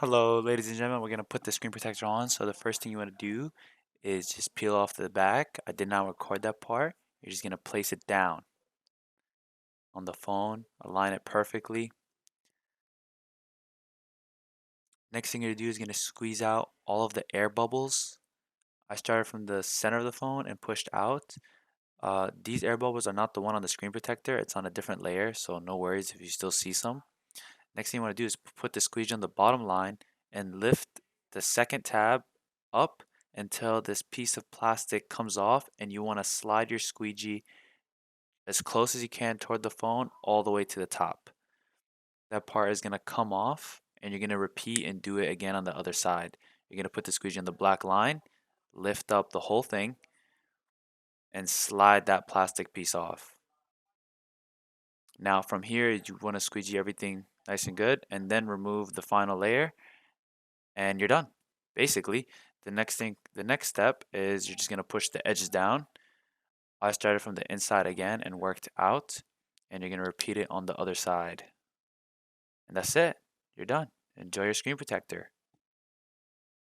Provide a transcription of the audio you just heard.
Hello, ladies and gentlemen. We're going to put the screen protector on. So the first thing you want to do is just peel off the back. I did not record that part. You're just going to place it down on the phone, align it perfectly. Next thing you're going to do is going to squeeze out all of the air bubbles. I started from the center of the phone and pushed out. These air bubbles are not the one on the screen protector. It's on a different layer, so no worries if you still see some. Next thing you want to do is put the squeegee on the bottom line and lift the second tab up until this piece of plastic comes off, and you want to slide your squeegee as close as you can toward the phone all the way to the top. That part is going to come off, and you're going to repeat and do it again on the other side. You're going to put the squeegee on the black line, lift up the whole thing, and slide that plastic piece off. Now from here, you want to squeegee everything nice and good, and then remove the final layer, and you're done. Basically, the next step is you're just going to push the edges down. I started from the inside again and worked out, and you're going to repeat it on the other side. And that's it. You're done. Enjoy your screen protector.